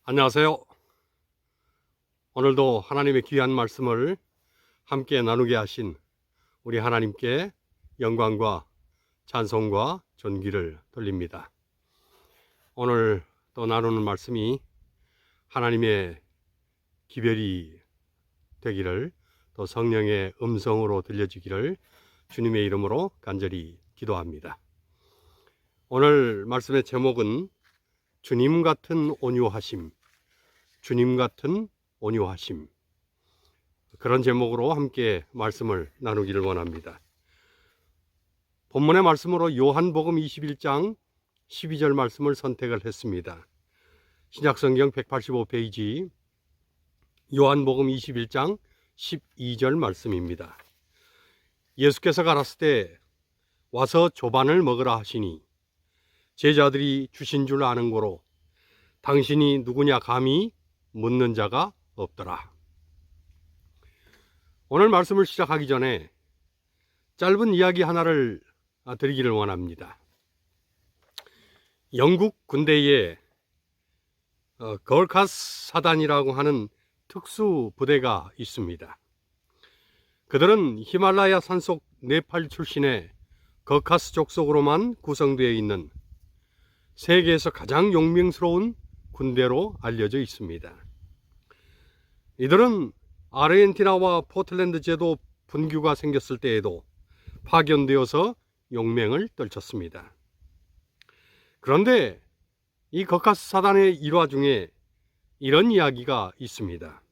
안녕하세요. 오늘도 하나님의 귀한 말씀을 함께 나누게 하신 우리 하나님께 영광과 찬송과 존귀를 돌립니다. 오늘 또 나누는 말씀이 하나님의 기별이 되기를, 또 성령의 음성으로 들려지기를 주님의 이름으로 간절히 기도합니다. 오늘 말씀의 제목은 주님 같은 온유하심, 주님 같은 온유하심, 그런 제목으로 함께 말씀을 나누기를 원합니다. 본문의 말씀으로 요한복음 21장 12절 말씀을 선택을 했습니다. 신약성경 185페이지 요한복음 21장 12절 말씀입니다. 예수께서 가라스 때 와서 조반을 먹으라 하시니 제자들이 주신 줄 아는 고로 당신이 누구냐 감히 묻는 자가 없더라. 오늘 말씀을 시작하기 전에 짧은 이야기 하나를 드리기를 원합니다. 영국 군대에 걸카스 사단이라고 하는 특수 부대가 있습니다. 그들은 히말라야 산속 네팔 출신의 거카스 족속으로만 구성되어 있는 세계에서 가장 용맹스러운 군대로 알려져 있습니다. 이들은 아르헨티나와 포틀랜드 제도 분규가 생겼을 때에도 파견되어서 용맹을 떨쳤습니다. 그런데 이 거카스 사단의 일화 중에 이런 이야기가 있습니다.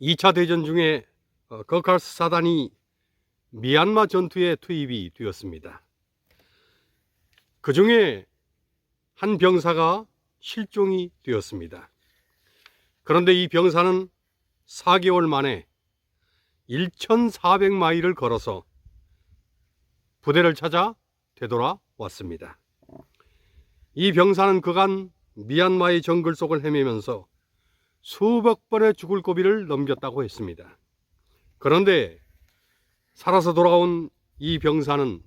2차 대전 중에 거카스 사단이 미얀마 전투에 투입이 되었습니다. 그 중에 한 병사가 실종이 되었습니다. 그런데 이 병사는 4개월 만에 1,400마일을 걸어서 부대를 찾아 되돌아왔습니다. 이 병사는 그간 미얀마의 정글 속을 헤매면서 수백 번의 죽을 고비를 넘겼다고 했습니다. 그런데 살아서 돌아온 이 병사는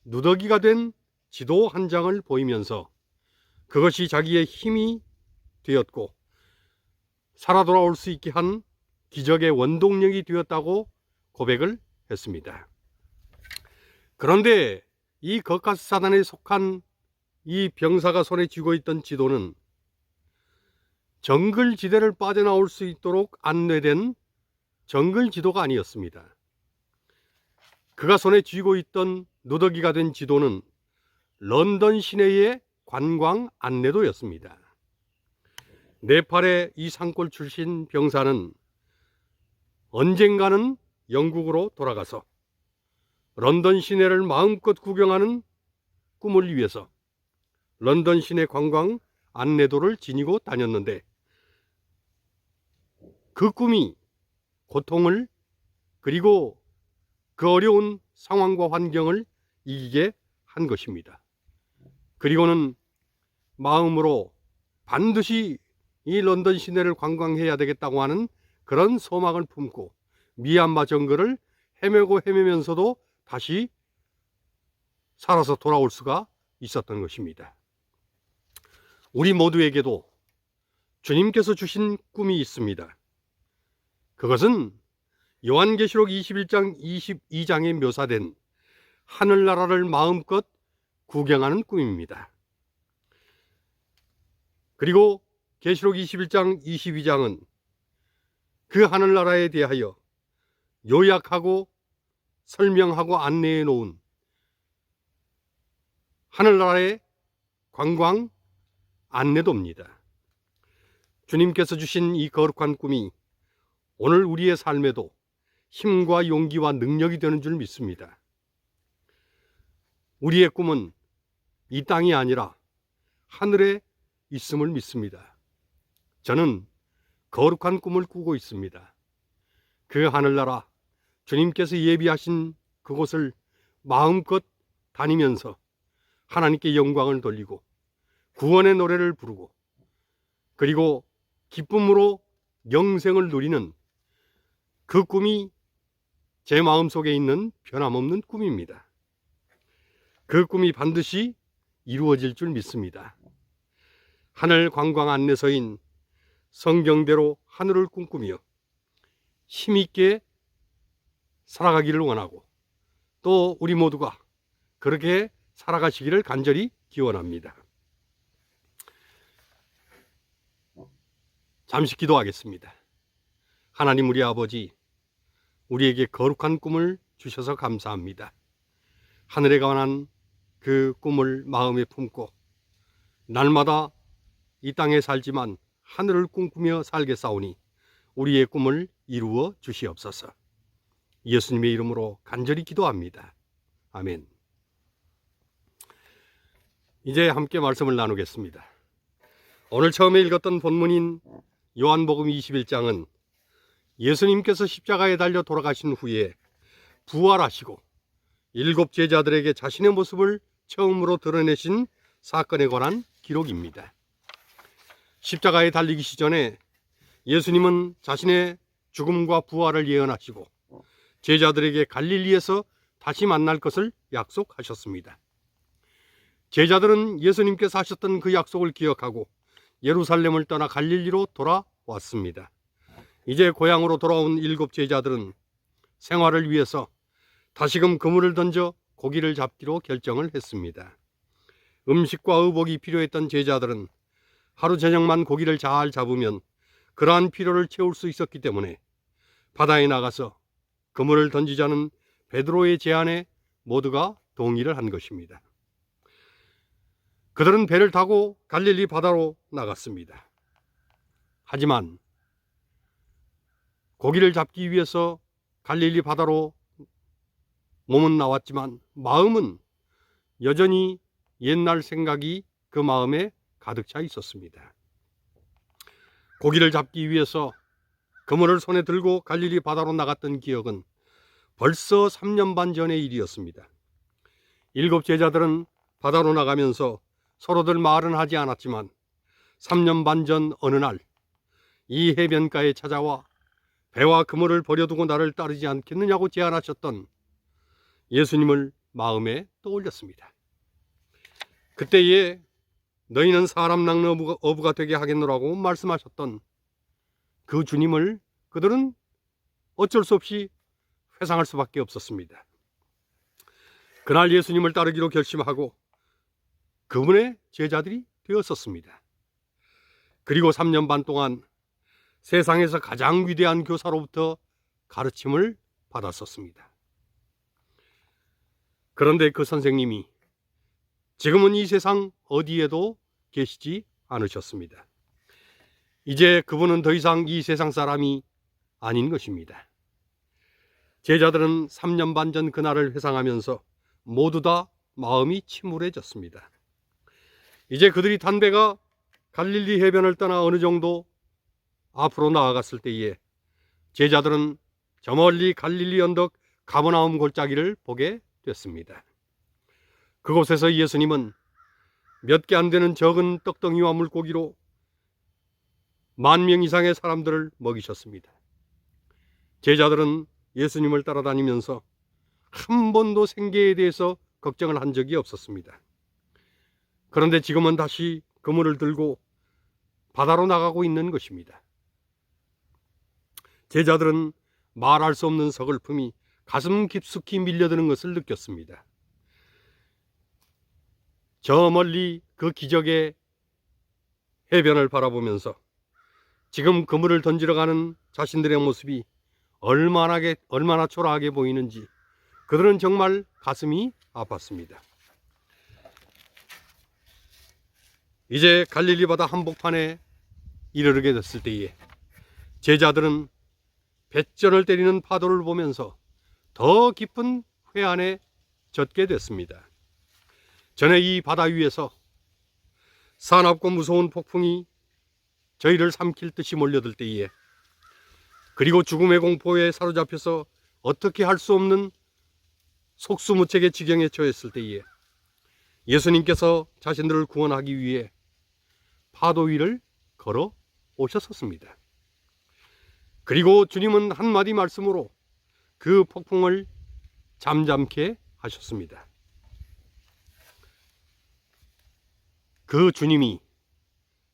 누더기가 된 지도 한 장을 보이면서 그것이 자기의 힘이 되었고 살아 돌아올 수 있게 한 기적의 원동력이 되었다고 고백을 했습니다. 그런데 이 거카스 사단에 속한 이 병사가 손에 쥐고 있던 지도는 정글 지대를 빠져나올 수 있도록 안내된 정글 지도가 아니었습니다. 그가 손에 쥐고 있던 누더기가 된 지도는 런던 시내의 관광 안내도였습니다. 네팔의 이 산골 출신 병사는 언젠가는 영국으로 돌아가서 런던 시내를 마음껏 구경하는 꿈을 위해서 런던 시내 관광 안내도를 지니고 다녔는데 그 꿈이 고통을, 그리고 그 어려운 상황과 환경을 이기게 한 것입니다. 그리고는 마음으로 반드시 이 런던 시내를 관광해야 되겠다고 하는 그런 소망을 품고 미얀마 정글을 헤매면서도 다시 살아서 돌아올 수가 있었던 것입니다. 우리 모두에게도 주님께서 주신 꿈이 있습니다. 그것은 요한계시록 21장 22장에 묘사된 하늘나라를 마음껏 구경하는 꿈입니다. 그리고 계시록 21장 22장은 그 하늘나라에 대하여 요약하고 설명하고 안내해 놓은 하늘나라의 관광 안내도입니다. 주님께서 주신 이 거룩한 꿈이 오늘 우리의 삶에도 힘과 용기와 능력이 되는 줄 믿습니다. 우리의 꿈은 이 땅이 아니라 하늘에 있음을 믿습니다. 저는 거룩한 꿈을 꾸고 있습니다. 그 하늘나라, 주님께서 예비하신 그곳을 마음껏 다니면서 하나님께 영광을 돌리고 구원의 노래를 부르고 그리고 기쁨으로 영생을 누리는 그 꿈이 제 마음속에 있는 변함없는 꿈입니다. 그 꿈이 반드시 이루어질 줄 믿습니다. 하늘 관광 안내서인 성경대로 하늘을 꿈꾸며 힘있게 살아가기를 원하고 또 우리 모두가 그렇게 살아가시기를 간절히 기원합니다. 잠시 기도하겠습니다. 하나님 우리 아버지, 우리에게 거룩한 꿈을 주셔서 감사합니다. 하늘에 관한 그 꿈을 마음에 품고 날마다 이 땅에 살지만 하늘을 꿈꾸며 살겠사오니 우리의 꿈을 이루어 주시옵소서. 예수님의 이름으로 간절히 기도합니다. 아멘. 이제 함께 말씀을 나누겠습니다. 오늘 처음에 읽었던 본문인 요한복음 21장은 예수님께서 십자가에 달려 돌아가신 후에 부활하시고 7 제자들에게 자신의 모습을 처음으로 드러내신 사건에 관한 기록입니다. 십자가에 달리기 전에 예수님은 자신의 죽음과 부활을 예언하시고 제자들에게 갈릴리에서 다시 만날 것을 약속하셨습니다. 제자들은 예수님께서 하셨던 그 약속을 기억하고 예루살렘을 떠나 갈릴리로 돌아왔습니다. 이제 고향으로 돌아온 7 제자들은 생활을 위해서 다시금 그물을 던져 고기를 잡기로 결정을 했습니다. 음식과 의복이 필요했던 제자들은 하루 저녁만 고기를 잘 잡으면 그러한 필요를 채울 수 있었기 때문에 바다에 나가서 그물을 던지자는 베드로의 제안에 모두가 동의를 한 것입니다. 그들은 배를 타고 갈릴리 바다로 나갔습니다. 하지만 고기를 잡기 위해서 갈릴리 바다로 몸은 나왔지만 마음은 여전히 옛날 생각이 그 마음에 가득 차 있었습니다. 고기를 잡기 위해서 그물을 손에 들고 갈릴리 바다로 나갔던 기억은 벌써 3년 반 전의 일이었습니다. 7 제자들은 바다로 나가면서 서로들 말은 하지 않았지만 3년 반 전 어느 날 이 해변가에 찾아와 배와 그물을 버려두고 나를 따르지 않겠느냐고 제안하셨던 예수님을 마음에 떠올렸습니다. 그때에 너희는 사람 낚는 어부가 되게 하겠노라고 말씀하셨던 그 주님을 그들은 어쩔 수 없이 회상할 수밖에 없었습니다. 그날 예수님을 따르기로 결심하고 그분의 제자들이 되었었습니다. 그리고 3년 반 동안 세상에서 가장 위대한 교사로부터 가르침을 받았었습니다. 그런데 그 선생님이 지금은 이 세상 어디에도 계시지 않으셨습니다. 이제 그분은 더 이상 이 세상 사람이 아닌 것입니다. 제자들은 3년 반 전 그날을 회상하면서 모두 다 마음이 침울해졌습니다. 이제 그들이 탄 배가 갈릴리 해변을 떠나 어느 정도 앞으로 나아갔을 때에 제자들은 저 멀리 갈릴리 언덕 가버나움 골짜기를 보게 됐습니다. 그곳에서 예수님은 몇 개 안 되는 적은 떡덩이와 물고기로 10,000명 이상의 사람들을 먹이셨습니다. 제자들은 예수님을 따라다니면서 한 번도 생계에 대해서 걱정을 한 적이 없었습니다. 그런데 지금은 다시 그물을 들고 바다로 나가고 있는 것입니다. 제자들은 말할 수 없는 서글픔이 가슴 깊숙이 밀려드는 것을 느꼈습니다. 저 멀리 그 기적의 해변을 바라보면서 지금 그물을 던지러 가는 자신들의 모습이 얼마나 초라하게 보이는지 그들은 정말 가슴이 아팠습니다. 이제 갈릴리 바다 한복판에 이르게 됐을 때에 제자들은 뱃전을 때리는 파도를 보면서 더 깊은 회한에 젖게 됐습니다. 전에 이 바다 위에서 사납고 무서운 폭풍이 저희를 삼킬 듯이 몰려들 때에 그리고 죽음의 공포에 사로잡혀서 어떻게 할 수 없는 속수무책의 지경에 처했을 때에 예수님께서 자신들을 구원하기 위해 파도 위를 걸어 오셨었습니다. 그리고 주님은 한마디 말씀으로 그 폭풍을 잠잠케 하셨습니다. 그 주님이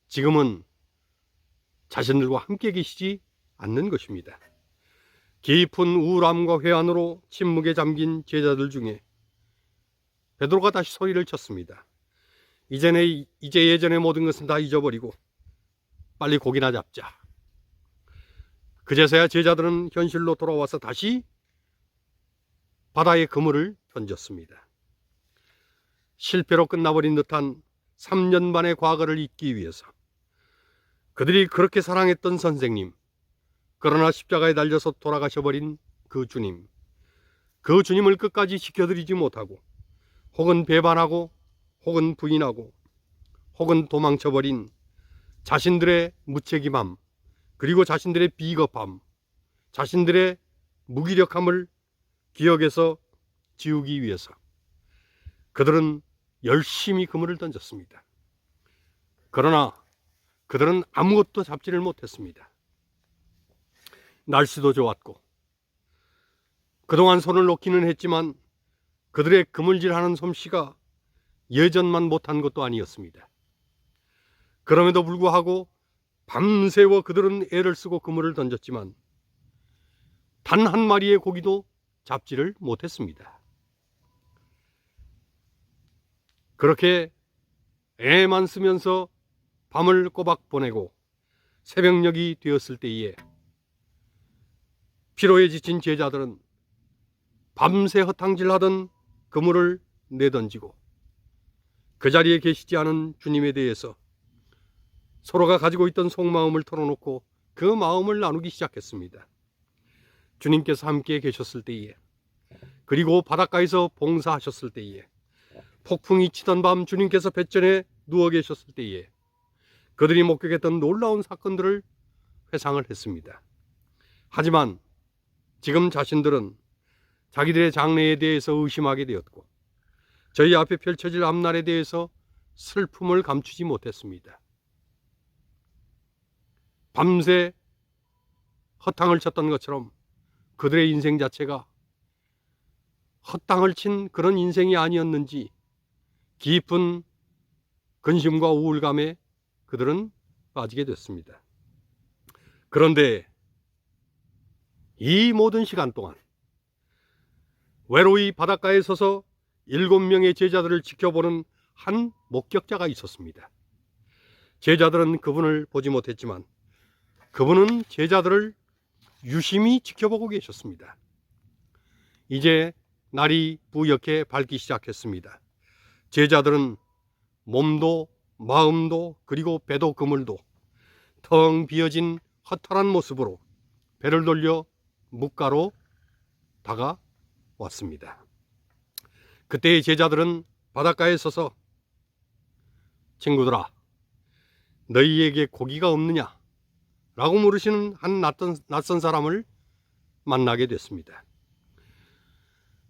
지금은 자신들과 함께 계시지 않는 것입니다. 깊은 우울함과 회한으로 침묵에 잠긴 제자들 중에 베드로가 다시 소리를 쳤습니다. 이제 예전의 모든 것은 다 잊어버리고 빨리 고기나 잡자. 그제서야 제자들은 현실로 돌아와서 다시 바다에 그물을 던졌습니다. 실패로 끝나버린 듯한 3년 반의 과거를 잊기 위해서 그들이 그렇게 사랑했던 선생님, 그러나 십자가에 달려서 돌아가셔버린 그 주님을 끝까지 지켜드리지 못하고 혹은 배반하고 혹은 부인하고 혹은 도망쳐버린 자신들의 무책임함, 그리고 자신들의 비겁함, 자신들의 무기력함을 기억에서 지우기 위해서 그들은 열심히 그물을 던졌습니다. 그러나 그들은 아무것도 잡지를 못했습니다. 날씨도 좋았고 그동안 손을 놓기는 했지만 그들의 그물질하는 솜씨가 예전만 못한 것도 아니었습니다. 그럼에도 불구하고 밤새워 그들은 애를 쓰고 그물을 던졌지만 단 한 마리의 고기도 잡지를 못했습니다. 그렇게 애만 쓰면서 밤을 꼬박 보내고 새벽녘이 되었을 때에 피로에 지친 제자들은 밤새 허탕질하던 그물을 내던지고 그 자리에 계시지 않은 주님에 대해서 서로가 가지고 있던 속마음을 털어놓고 그 마음을 나누기 시작했습니다. 주님께서 함께 계셨을 때에, 그리고 바닷가에서 봉사하셨을 때에, 폭풍이 치던 밤 주님께서 뱃전에 누워 계셨을 때에 그들이 목격했던 놀라운 사건들을 회상을 했습니다. 하지만 지금 자신들은 자기들의 장래에 대해서 의심하게 되었고 저희 앞에 펼쳐질 앞날에 대해서 슬픔을 감추지 못했습니다. 밤새 헛탕을 쳤던 것처럼 그들의 인생 자체가 헛땅을 친 그런 인생이 아니었는지 깊은 근심과 우울감에 그들은 빠지게 됐습니다. 그런데 이 모든 시간 동안 외로이 바닷가에 서서 7명의 제자들을 지켜보는 한 목격자가 있었습니다. 제자들은 그분을 보지 못했지만 그분은 제자들을 유심히 지켜보고 계셨습니다. 이제 날이 부옇게 밝기 시작했습니다. 제자들은 몸도 마음도 그리고 배도 그물도 텅 비어진 허탈한 모습으로 배를 돌려 뭇가로 다가왔습니다. 그때의 제자들은 바닷가에 서서 친구들아, 너희에게 고기가 없느냐? 라고 물으시는 한 낯선 사람을 만나게 됐습니다.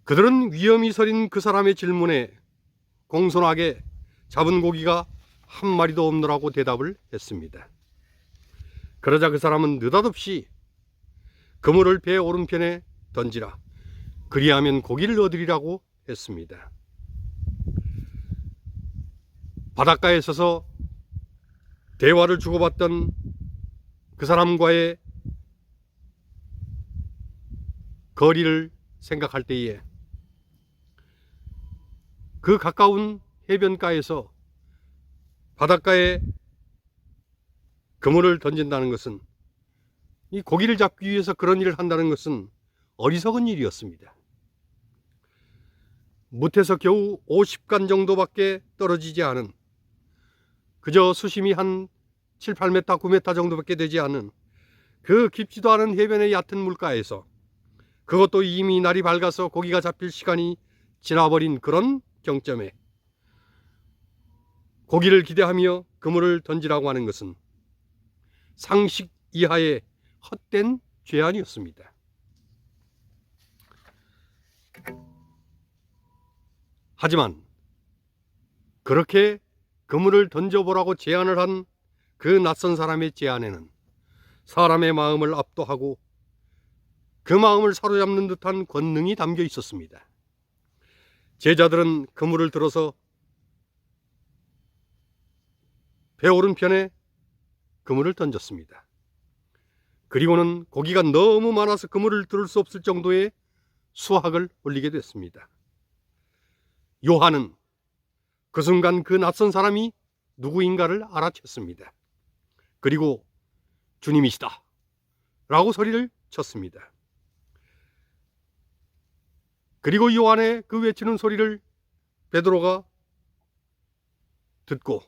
그들은 위험이 서린 그 사람의 질문에 공손하게 잡은 고기가 한 마리도 없노라고 대답을 했습니다. 그러자 그 사람은 느닷없이 그물을 배 오른편에 던지라, 그리하면 고기를 얻으리라고 했습니다. 바닷가에 서서 대화를 주고받던 그 사람과의 거리를 생각할 때에 그 가까운 해변가에서 바닷가에 그물을 던진다는 것은, 이 고기를 잡기 위해서 그런 일을 한다는 것은 어리석은 일이었습니다. 못해서 겨우 50간 정도밖에 떨어지지 않은, 그저 수심이 한 7, 8m, 9m 정도밖에 되지 않은 그 깊지도 않은 해변의 얕은 물가에서, 그것도 이미 날이 밝아서 고기가 잡힐 시간이 지나버린 그런 경점에 고기를 기대하며 그물을 던지라고 하는 것은 상식 이하의 헛된 죄안이었습니다. 하지만 그렇게 그물을 던져보라고 제안을 한 그 낯선 사람의 제안에는 사람의 마음을 압도하고 그 마음을 사로잡는 듯한 권능이 담겨 있었습니다. 제자들은 그물을 들어서 배 오른편에 그물을 던졌습니다. 그리고는 고기가 너무 많아서 그물을 들을 수 없을 정도의 수확을 올리게 됐습니다. 요한은 그 순간 그 낯선 사람이 누구인가를 알아챘습니다. 그리고 주님이시다 라고 소리를 쳤습니다. 그리고 요한의 그 외치는 소리를 베드로가 듣고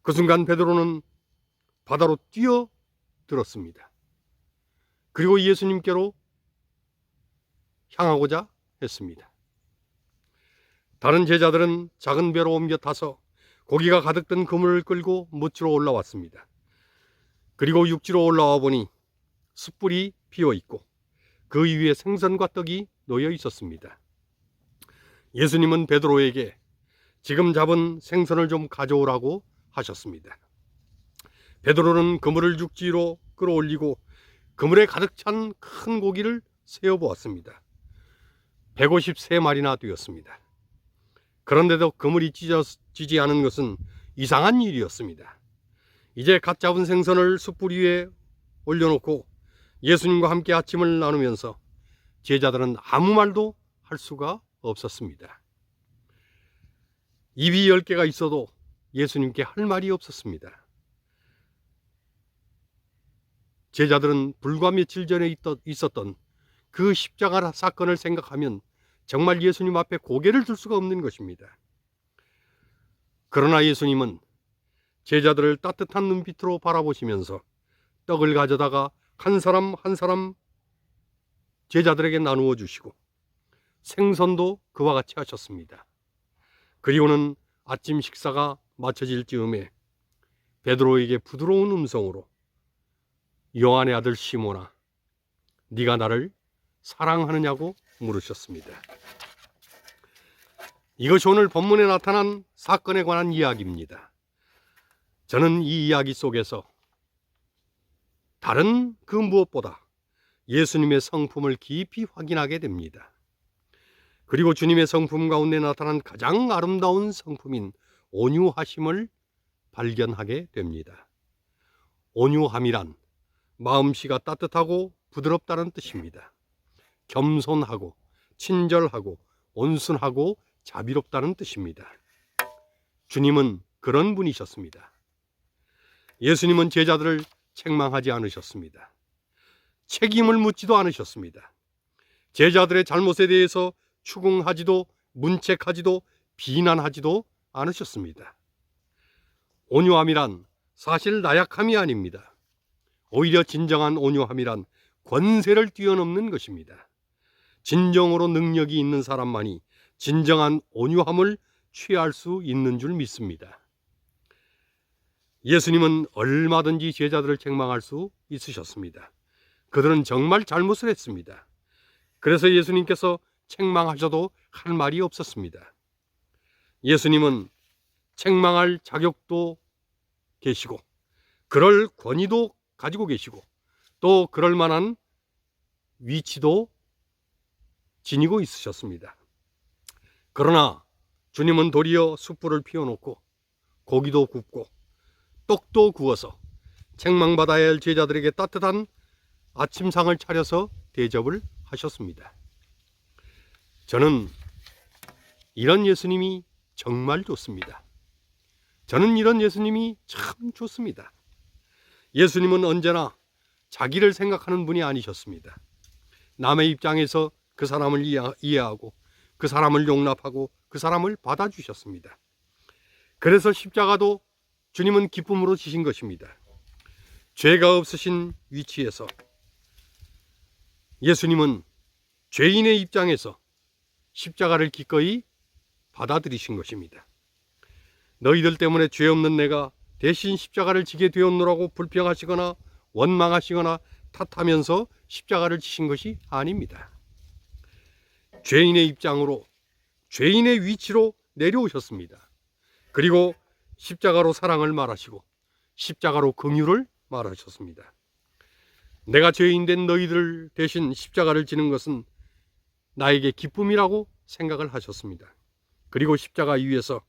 그 순간 베드로는 바다로 뛰어들었습니다. 그리고 예수님께로 향하고자 했습니다. 다른 제자들은 작은 배로 옮겨 타서 고기가 가득 든 그물을 끌고 뭇지로 올라왔습니다. 그리고 육지로 올라와 보니 숯불이 피어 있고 그 위에 생선과 떡이 놓여 있었습니다. 예수님은 베드로에게 지금 잡은 생선을 좀 가져오라고 하셨습니다. 베드로는 그물을 육지로 끌어올리고 그물에 가득 찬 큰 고기를 세어보았습니다. 153마리나 되었습니다. 그런데도 그물이 찢어지지 않은 것은 이상한 일이었습니다. 이제 갓 잡은 생선을 숯불 위에 올려놓고 예수님과 함께 아침을 나누면서 제자들은 아무 말도 할 수가 없었습니다. 입이 10개가 있어도 예수님께 할 말이 없었습니다. 제자들은 불과 며칠 전에 있었던 그 십자가 사건을 생각하면 정말 예수님 앞에 고개를 들 수가 없는 것입니다. 그러나 예수님은 제자들을 따뜻한 눈빛으로 바라보시면서 떡을 가져다가 한 사람 한 사람 제자들에게 나누어 주시고 생선도 그와 같이 하셨습니다. 그리고는 아침 식사가 마쳐질 즈음에 베드로에게 부드러운 음성으로 요한의 아들 시몬아, 네가 나를 사랑하느냐고 물으셨습니다. 이것이 오늘 본문에 나타난 사건에 관한 이야기입니다. 저는 이 이야기 속에서 다른 그 무엇보다 예수님의 성품을 깊이 확인하게 됩니다. 그리고 주님의 성품 가운데 나타난 가장 아름다운 성품인 온유하심을 발견하게 됩니다. 온유함이란 마음씨가 따뜻하고 부드럽다는 뜻입니다. 겸손하고 친절하고 온순하고 자비롭다는 뜻입니다. 주님은 그런 분이셨습니다. 예수님은 제자들을 책망하지 않으셨습니다. 책임을 묻지도 않으셨습니다. 제자들의 잘못에 대해서 추궁하지도 문책하지도 비난하지도 않으셨습니다. 온유함이란 사실 나약함이 아닙니다. 오히려 진정한 온유함이란 권세를 뛰어넘는 것입니다. 진정으로 능력이 있는 사람만이 진정한 온유함을 취할 수 있는 줄 믿습니다. 예수님은 얼마든지 제자들을 책망할 수 있으셨습니다. 그들은 정말 잘못을 했습니다. 그래서 예수님께서 책망하셔도 할 말이 없었습니다. 예수님은 책망할 자격도 계시고 그럴 권위도 가지고 계시고 또 그럴 만한 위치도 지니고 있으셨습니다. 그러나 주님은 도리어 숯불을 피워놓고 고기도 굽고 떡도 구워서 책망받아야 할 제자들에게 따뜻한 아침상을 차려서 대접을 하셨습니다. 저는 이런 예수님이 정말 좋습니다. 저는 이런 예수님이 참 좋습니다. 예수님은 언제나 자기를 생각하는 분이 아니셨습니다. 남의 입장에서 그 사람을 이해하고 그 사람을 용납하고 그 사람을 받아주셨습니다. 그래서 십자가도 주님은 기쁨으로 지신 것입니다. 죄가 없으신 위치에서 예수님은 죄인의 입장에서 십자가를 기꺼이 받아들이신 것입니다. 너희들 때문에 죄 없는 내가 대신 십자가를 지게 되었노라고 불평하시거나 원망하시거나 탓하면서 십자가를 지신 것이 아닙니다. 죄인의 입장으로 죄인의 위치로 내려오셨습니다. 그리고 십자가로 사랑을 말하시고 십자가로 긍휼을 말하셨습니다. 내가 죄인된 너희들 대신 십자가를 지는 것은 나에게 기쁨이라고 생각을 하셨습니다. 그리고 십자가 위에서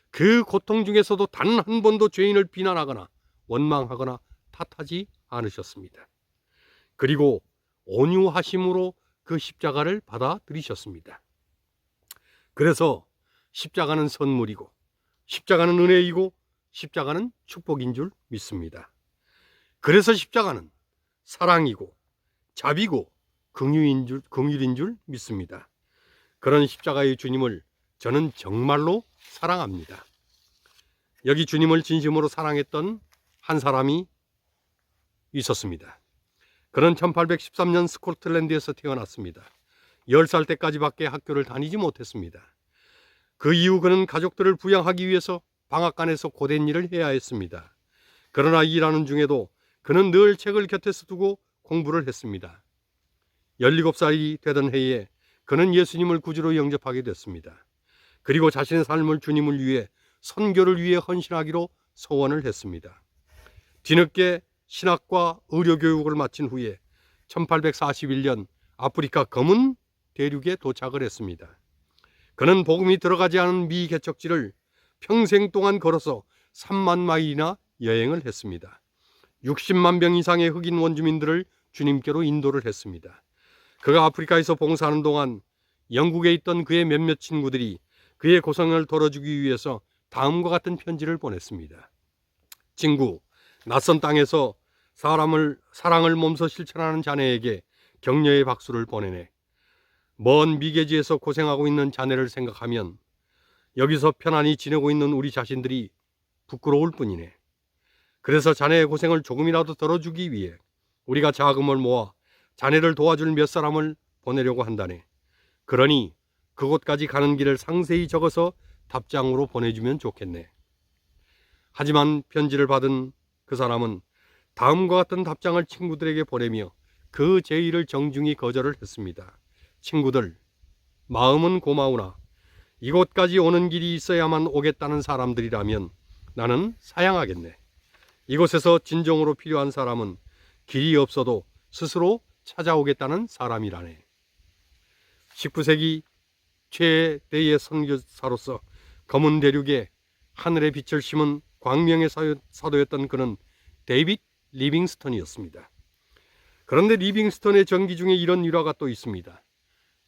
그 고통 중에서도 단 한 번도 죄인을 비난하거나 원망하거나 탓하지 않으셨습니다. 그리고 온유하심으로 그 십자가를 받아들이셨습니다. 그래서 십자가는 선물이고 십자가는 은혜이고 십자가는 축복인 줄 믿습니다. 그래서 십자가는 사랑이고 자비고 긍휼인 줄 믿습니다. 그런 십자가의 주님을 저는 정말로 사랑합니다. 여기 주님을 진심으로 사랑했던 한 사람이 있었습니다. 그는 1813년 스코틀랜드에서 태어났습니다. 10살 때까지밖에 학교를 다니지 못했습니다. 그 이후 그는 가족들을 부양하기 위해서 방앗간에서 고된 일을 해야 했습니다. 그러나 일하는 중에도 그는 늘 책을 곁에서 두고 공부를 했습니다. 17살이 되던 해에 그는 예수님을 구주로 영접하게 됐습니다. 그리고 자신의 삶을 주님을 위해 선교를 위해 헌신하기로 소원을 했습니다. 뒤늦게 신학과 의료교육을 마친 후에 1841년 아프리카 검은 대륙에 도착을 했습니다. 그는 복음이 들어가지 않은 미 개척지를 평생 동안 걸어서 3만 마일이나 여행을 했습니다. 60만 명 이상의 흑인 원주민들을 주님께로 인도를 했습니다. 그가 아프리카에서 봉사하는 동안 영국에 있던 그의 몇몇 친구들이 그의 고생을 덜어주기 위해서 다음과 같은 편지를 보냈습니다. 친구, 낯선 땅에서 사랑을 몸소 실천하는 자네에게 격려의 박수를 보내네. 먼 미개지에서 고생하고 있는 자네를 생각하면 여기서 편안히 지내고 있는 우리 자신들이 부끄러울 뿐이네. 그래서 자네의 고생을 조금이라도 덜어주기 위해 우리가 자금을 모아 자네를 도와줄 몇 사람을 보내려고 한다네. 그러니 그곳까지 가는 길을 상세히 적어서 답장으로 보내주면 좋겠네. 하지만 편지를 받은 그 사람은 다음과 같은 답장을 친구들에게 보내며 그 제의를 정중히 거절을 했습니다. 친구들, 마음은 고마우나 이곳까지 오는 길이 있어야만 오겠다는 사람들이라면 나는 사양하겠네. 이곳에서 진정으로 필요한 사람은 길이 없어도 스스로 찾아오겠다는 사람이라네. 19세기 최대의 선교사로서 검은 대륙에 하늘의 빛을 심은 광명의 사도였던 그는 데이빗 리빙스턴이었습니다. 그런데 리빙스턴의 전기 중에 이런 일화가 또 있습니다.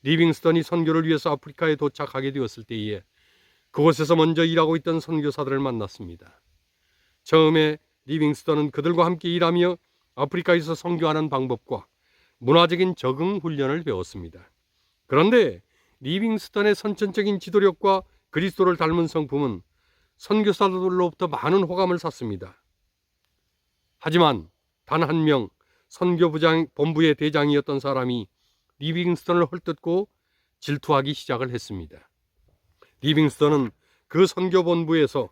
리빙스턴이 선교를 위해서 아프리카에 도착하게 되었을 때에 그곳에서 먼저 일하고 있던 선교사들을 만났습니다. 처음에 리빙스턴은 그들과 함께 일하며 아프리카에서 선교하는 방법과 문화적인 적응 훈련을 배웠습니다. 그런데 리빙스턴의 선천적인 지도력과 그리스도를 닮은 성품은 선교사들로부터 많은 호감을 샀습니다. 하지만 단 한 명 선교본부의 대장이었던 사람이 리빙스턴을 헐뜯고 질투하기 시작을 했습니다. 리빙스턴은 그 선교본부에서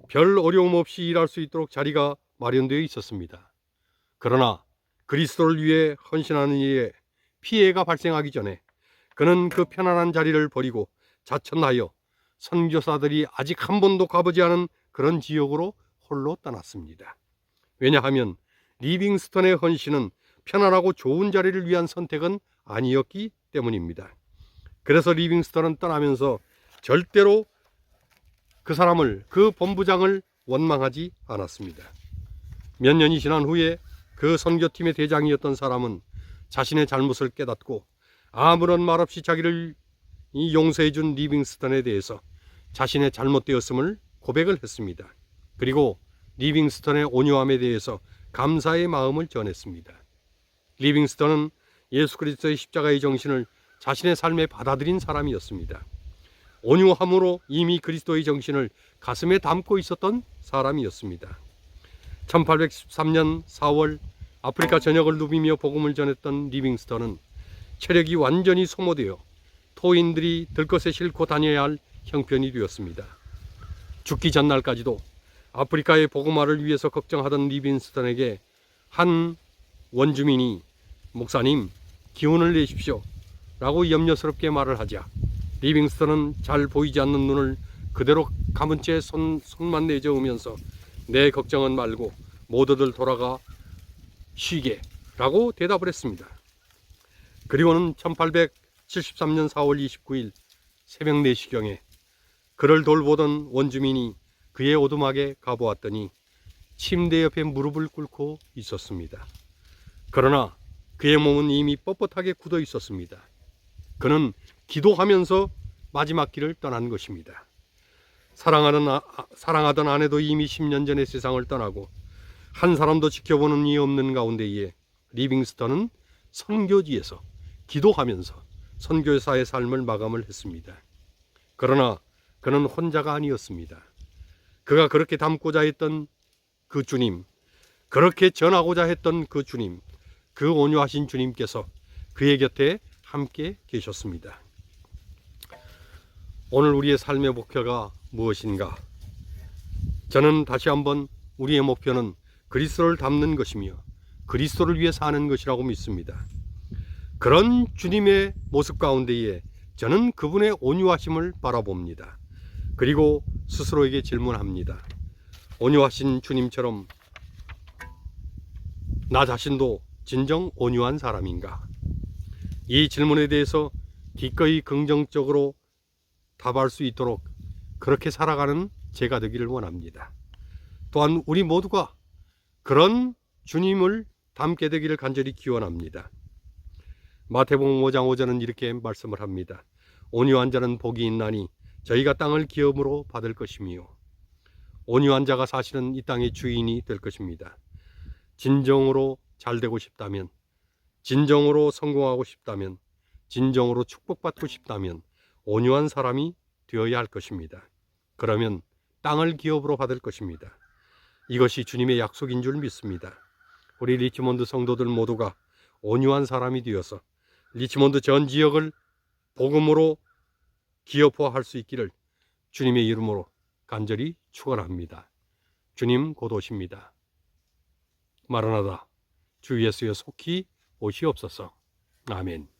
별 어려움 없이 일할 수 있도록 자리가 마련되어 있었습니다. 그러나 그리스도를 위해 헌신하는 일에 피해가 발생하기 전에 그는 그 편안한 자리를 버리고 자천하여 선교사들이 아직 한 번도 가보지 않은 그런 지역으로 홀로 떠났습니다. 왜냐하면 리빙스턴의 헌신은 편안하고 좋은 자리를 위한 선택은 아니었기 때문입니다. 그래서 리빙스턴은 떠나면서 절대로 그 본부장을 원망하지 않았습니다. 몇 년이 지난 후에 그 선교팀의 대장이었던 사람은 자신의 잘못을 깨닫고 아무런 말 없이 자기를 용서해 준 리빙스턴에 대해서 자신의 잘못되었음을 고백을 했습니다. 그리고 리빙스턴의 온유함에 대해서 감사의 마음을 전했습니다. 리빙스턴은 예수 그리스도의 십자가의 정신을 자신의 삶에 받아들인 사람이었습니다. 온유함으로 이미 그리스도의 정신을 가슴에 담고 있었던 사람이었습니다. 1813년 4월 아프리카 전역을 누비며 복음을 전했던 리빙스턴은 체력이 완전히 소모되어 토인들이 들것에 싣고 다녀야 할 형편이 되었습니다. 죽기 전날까지도 아프리카의 복음화를 위해서 걱정하던 리빙스턴에게 한 원주민이 목사님 기운을 내십시오 라고 염려스럽게 말을 하자 리빙스턴은 잘 보이지 않는 눈을 그대로 감은 채 손만 내저으면서 내 걱정은 말고 모두들 돌아가 쉬게 라고 대답을 했습니다. 그리고는 1873년 4월 29일 새벽 4시경에 그를 돌보던 원주민이 그의 오두막에 가보았더니 침대 옆에 무릎을 꿇고 있었습니다. 그러나 그의 몸은 이미 뻣뻣하게 굳어 있었습니다. 그는 기도하면서 마지막 길을 떠난 것입니다. 사랑하던 아내도 이미 10년 전에 세상을 떠나고 한 사람도 지켜보는 이 없는 가운데에 리빙스턴은 선교지에서 기도하면서 선교사의 삶을 마감을 했습니다. 그러나 그는 혼자가 아니었습니다. 그가 그렇게 닮고자 했던 그 주님, 그렇게 전하고자 했던 그 주님, 그 온유하신 주님께서 그의 곁에 함께 계셨습니다. 오늘 우리의 삶의 목표가 무엇인가? 저는 다시 한번 우리의 목표는 그리스도를 닮는 것이며 그리스도를 위해 사는 것이라고 믿습니다. 그런 주님의 모습 가운데에 저는 그분의 온유하심을 바라봅니다. 그리고 스스로에게 질문합니다. 온유하신 주님처럼 나 자신도 진정 온유한 사람인가? 이 질문에 대해서 기꺼이 긍정적으로 답할 수 있도록 그렇게 살아가는 제가 되기를 원합니다. 또한 우리 모두가 그런 주님을 닮게 되기를 간절히 기원합니다. 마태복음 5장 5절은 이렇게 말씀을 합니다. 온유한 자는 복이 있나니 저희가 땅을 기업으로 받을 것이며 온유한 자가 사실은 이 땅의 주인이 될 것입니다. 진정으로 잘 되고 싶다면, 진정으로 성공하고 싶다면, 진정으로 축복받고 싶다면 온유한 사람이 되어야 할 것입니다. 그러면 땅을 기업으로 받을 것입니다. 이것이 주님의 약속인 줄 믿습니다. 우리 리치몬드 성도들 모두가 온유한 사람이 되어서 리치몬드 전 지역을 복음으로 기업화할 수 있기를 주님의 이름으로 간절히 축원합니다. 주님 곧 오십니다. 마라나다, 주 예수여 속히 오시옵소서. 아멘.